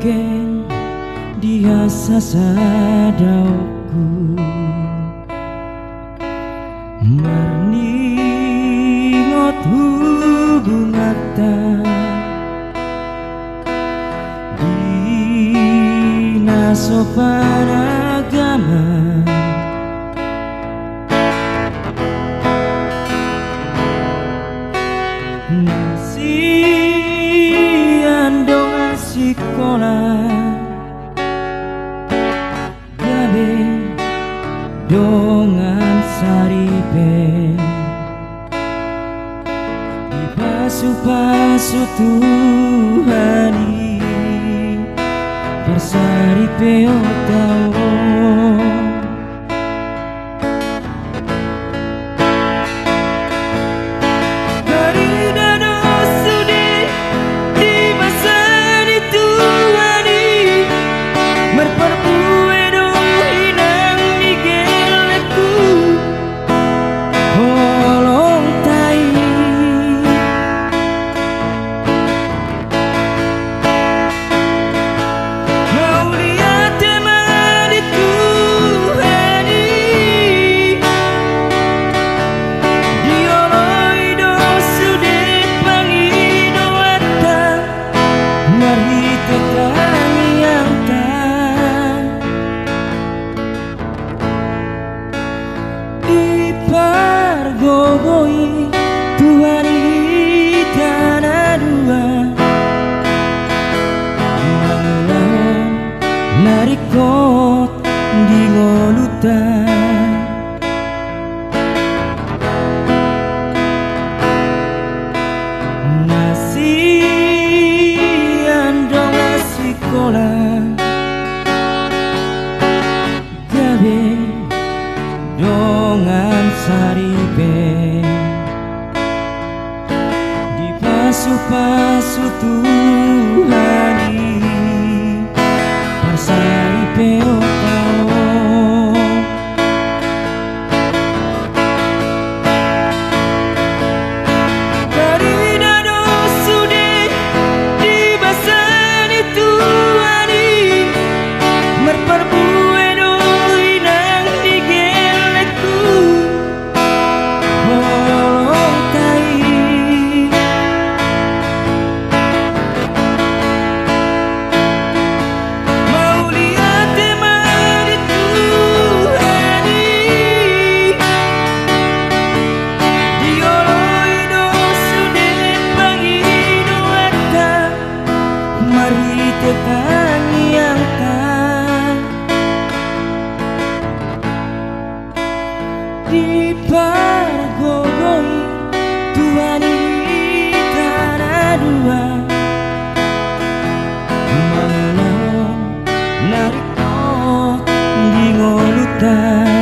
Ken dia sasadauku marningot hubungata dina sopan agama sian dong sekolah gabe dongan saripe di pasu-pasu Tuhani bersaripe otao Goboi Tuhani tanah dua Manglaon narikot di ngolutan nasian dong sekolah gabe dongan saripe di pasu-pasu Tuhani parsaripe otao dari dado sude di basani Tuhani merperbue doi nang digeleku holong tai mau lihat teman Tuhani dioloi do sude pagi doata mari tekan yang tak di pargogoi Tuhani tanah dua Manglaon narikot di ngolutan